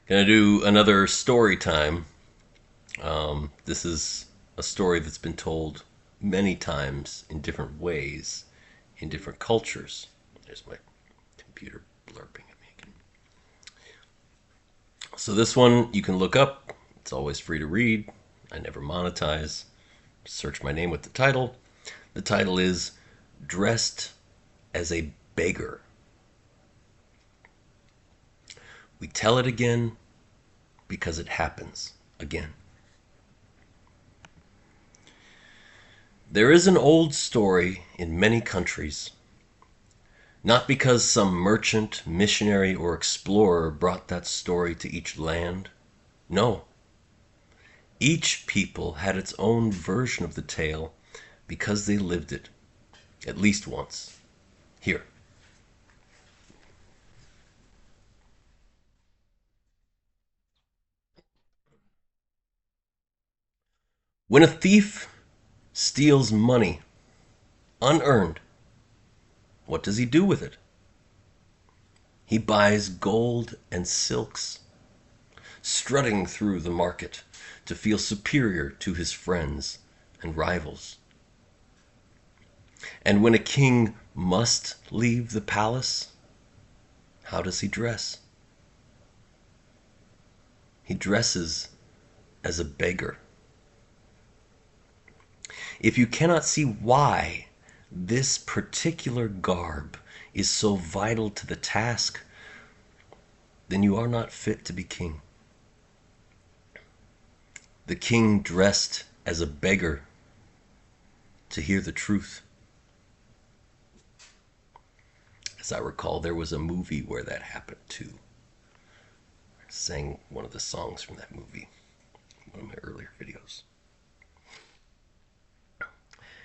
Gonna do another story time. This is a story that's been told many times in different ways, in different cultures. There's my computer blurping at me again. So this one you can look up. It's always free to read. I never monetize. Search my name with the title. The title is Dressed as a Beggar. We tell it again because it happens again. There is an old story in many countries, not because some merchant, missionary, or explorer brought that story to each land. No. Each people had its own version of the tale because they lived it, at least once. Here. When a thief steals money unearned, what does he do with it? He buys gold and silks, strutting through the market to feel superior to his friends and rivals. And when a king must leave the palace, how does he dress? He dresses as a beggar. If you cannot see why this particular garb is so vital to the task, then you are not fit to be king. The king dressed as a beggar to hear the truth. As I recall, there was a movie where that happened too. I sang one of the songs from that movie, one of my earlier videos.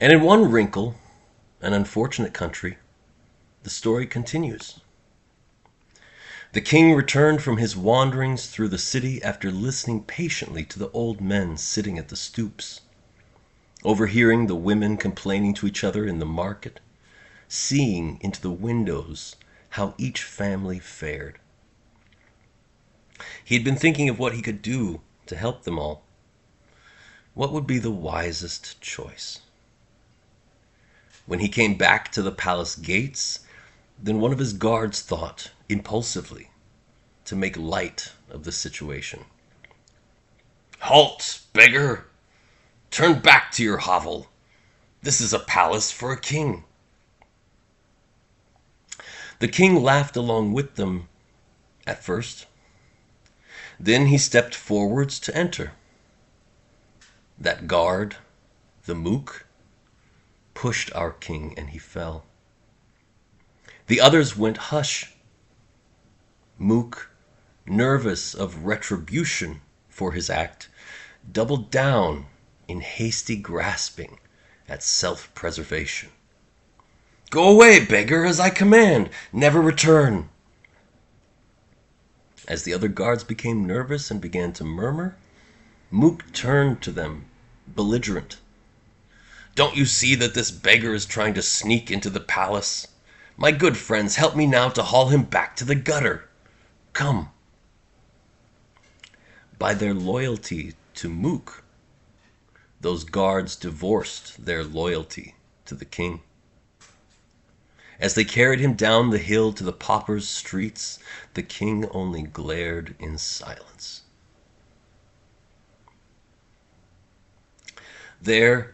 And in one wrinkle, an unfortunate country, the story continues. The king returned from his wanderings through the city after listening patiently to the old men sitting at the stoops, overhearing the women complaining to each other in the market, seeing into the windows how each family fared. He had been thinking of what he could do to help them all. What would be the wisest choice? When he came back to the palace gates, then one of his guards thought, impulsively, to make light of the situation. "Halt, beggar! Turn back to your hovel. This is a palace for a king." The king laughed along with them at first. Then he stepped forwards to enter. That guard, the mook, pushed our king and he fell. The others went hush. Mook, nervous of retribution for his act, doubled down in hasty grasping at self-preservation. "Go away, beggar, as I command. Never return." As the other guards became nervous and began to murmur, Mook turned to them, belligerent. "Don't you see that this beggar is trying to sneak into the palace? My good friends, help me now to haul him back to the gutter. Come." By their loyalty to Mook, those guards divorced their loyalty to the king. As they carried him down the hill to the paupers' streets, the king only glared in silence. There,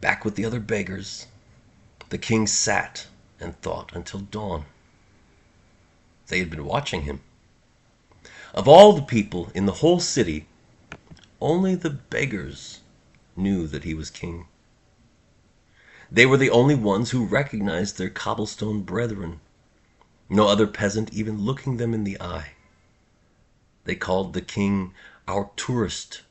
back with the other beggars, the king sat and thought until dawn. They had been watching him. Of all the people in the whole city, only the beggars knew that he was king. They were the only ones who recognized their cobblestone brethren, no other peasant even looking them in the eye. They called the king our tourist.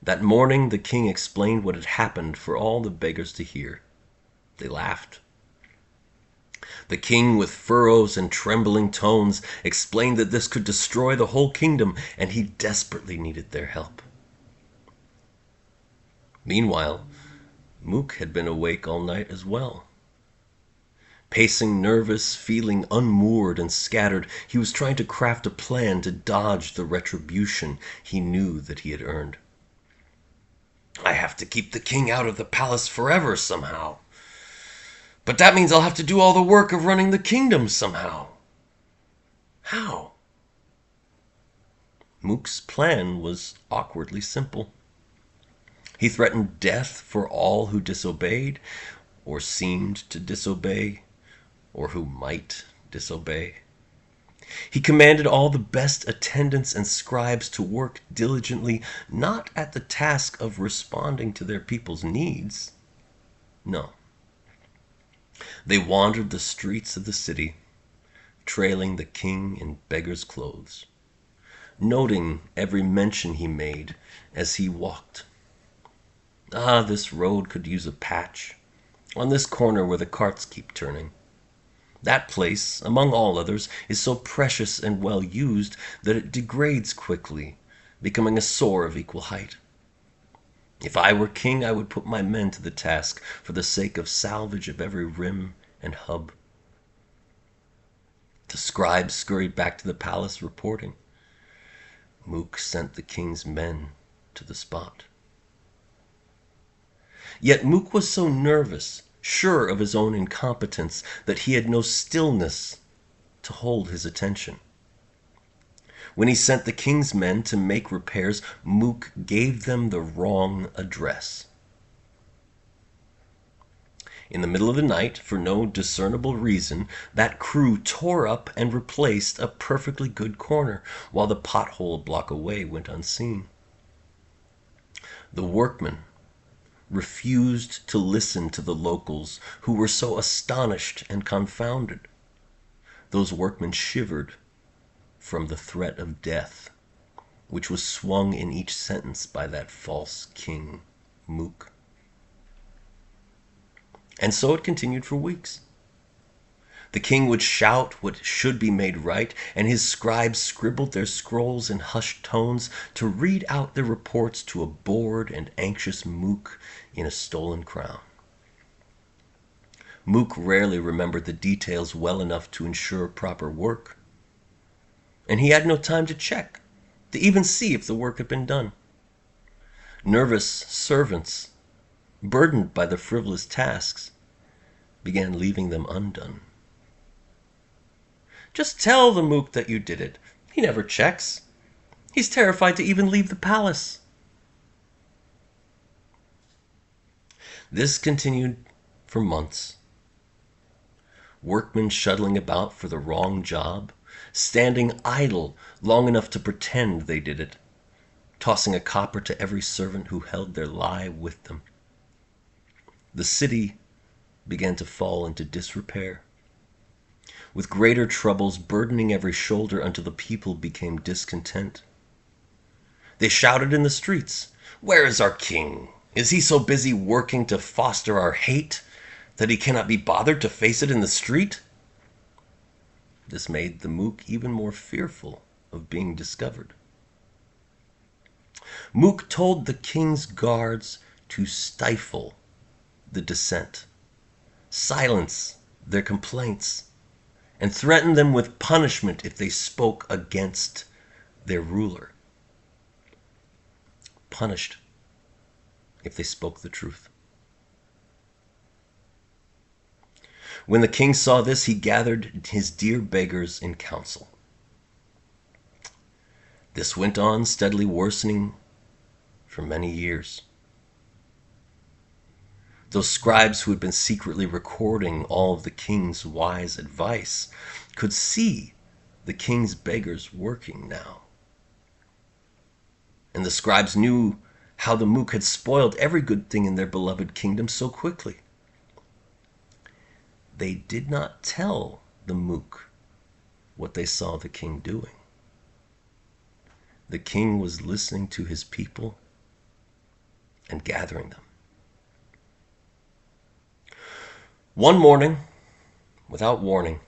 That morning the king explained what had happened for all the beggars to hear. They laughed. The king, with furrows and trembling tones, explained that this could destroy the whole kingdom, and he desperately needed their help. Meanwhile, Mook had been awake all night as well. Pacing nervous, feeling unmoored and scattered, he was trying to craft a plan to dodge the retribution he knew that he had earned. I have to keep the king out of the palace forever somehow. But that means I'll have to do all the work of running the kingdom somehow. How? Mook's plan was awkwardly simple. He threatened death for all who disobeyed, or seemed to disobey, or who might disobey. He commanded all the best attendants and scribes to work diligently, not at the task of responding to their people's needs. No. They wandered the streets of the city, trailing the king in beggar's clothes, noting every mention he made as he walked. Ah, this road could use a patch, on this corner where the carts keep turning. That place, among all others, is so precious and well used that it degrades quickly, becoming a sore of equal height. If I were king, I would put my men to the task for the sake of salvage of every rim and hub. The scribes scurried back to the palace, reporting. Mook sent the king's men to the spot. Yet Mook was so nervous, sure of his own incompetence, that he had no stillness to hold his attention. When he sent the king's men to make repairs, Mook gave them the wrong address. In the middle of the night, for no discernible reason, that crew tore up and replaced a perfectly good corner, while the pothole a block away went unseen. The workmen refused to listen to the locals, who were so astonished and confounded. Those workmen shivered from the threat of death, which was swung in each sentence by that false king, Mook. And so it continued for weeks. The king would shout what should be made right, and his scribes scribbled their scrolls in hushed tones to read out their reports to a bored and anxious Mook in a stolen crown. Mook rarely remembered the details well enough to ensure proper work, and he had no time to check, to even see if the work had been done. Nervous servants, burdened by the frivolous tasks, began leaving them undone. Just tell the Mook that you did it. He never checks. He's terrified to even leave the palace. This continued for months. Workmen shuttling about for the wrong job, standing idle long enough to pretend they did it, tossing a copper to every servant who held their lie with them. The city began to fall into disrepair. With greater troubles burdening every shoulder until the people became discontent. They shouted in the streets, "Where is our king? Is he so busy working to foster our hate that he cannot be bothered to face it in the street?" This made the Mook even more fearful of being discovered. Mook told the king's guards to stifle the dissent, silence their complaints, and threaten them with punishment if they spoke against their ruler. Punished if they spoke the truth. When the king saw this, he gathered his dear beggars in council. This went on, steadily worsening for many years. Those scribes who had been secretly recording all of the king's wise advice could see the king's beggars working now. And the scribes knew how the Mook had spoiled every good thing in their beloved kingdom so quickly. They did not tell the Mook what they saw the king doing. The king was listening to his people and gathering them. One morning, without warning,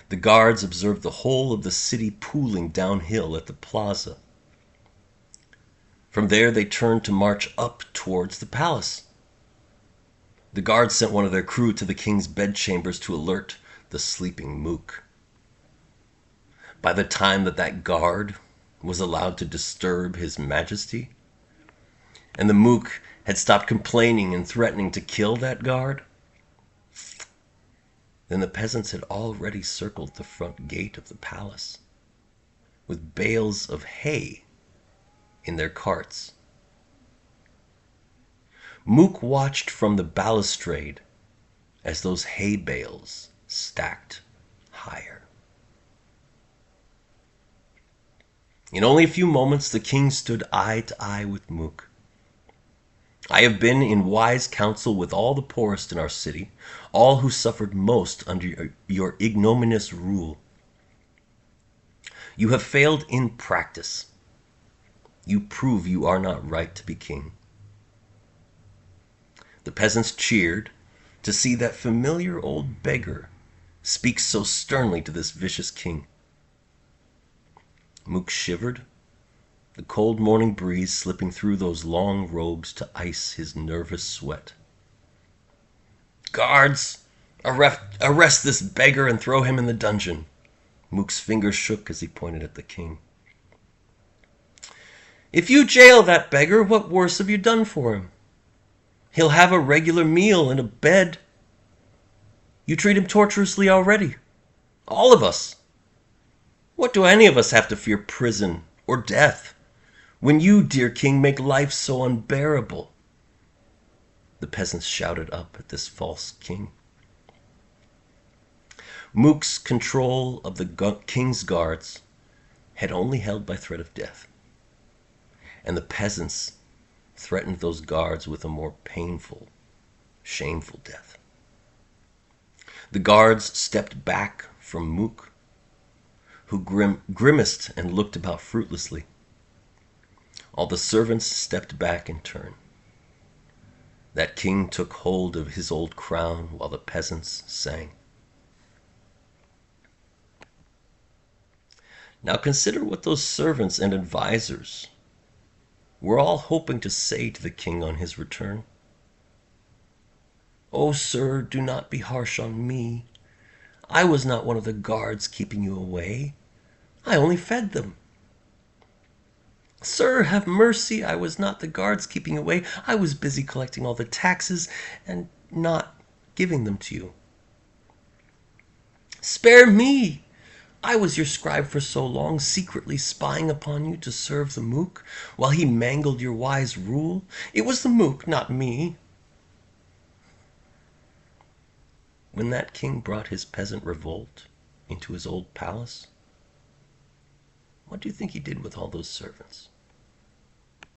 the guards observed the whole of the city pooling downhill at the plaza. From there they turned to march up towards the palace. The guards sent one of their crew to the king's bedchambers to alert the sleeping Mook. By the time that guard was allowed to disturb his majesty, and the Mook had stopped complaining and threatening to kill that guard, then the peasants had already circled the front gate of the palace with bales of hay in their carts. Mook watched from the balustrade as those hay bales stacked higher. In only a few moments, the king stood eye to eye with Mook. I have been in wise counsel with all the poorest in our city, all who suffered most under your ignominious rule. You have failed in practice. You prove you are not right to be king. The peasants cheered to see that familiar old beggar speak so sternly to this vicious king. Mook shivered, the cold morning breeze slipping through those long robes to ice his nervous sweat. Guards, arrest this beggar and throw him in the dungeon. Mook's fingers shook as he pointed at the king. If you jail that beggar, what worse have you done for him? He'll have a regular meal and a bed. You treat him torturously already. All of us. What do any of us have to fear prison or death when you, dear king, make life so unbearable? The peasants shouted up at this false king. Mook's control of the king's guards had only held by threat of death, and the peasants threatened those guards with a more painful, shameful death. The guards stepped back from Mook, who grimaced and looked about fruitlessly. All the servants stepped back in turn. That king took hold of his old crown while the peasants sang. Now consider what those servants and advisors were all hoping to say to the king on his return. "Oh, sir, do not be harsh on me. I was not one of the guards keeping you away. I only fed them. Sir, have mercy. I was not the guards keeping away. I was busy collecting all the taxes and not giving them to you. Spare me. I was your scribe for so long, secretly spying upon you to serve the Mook, while he mangled your wise rule. It was the Mook, not me." When that king brought his peasant revolt into his old palace, what do you think he did with all those servants?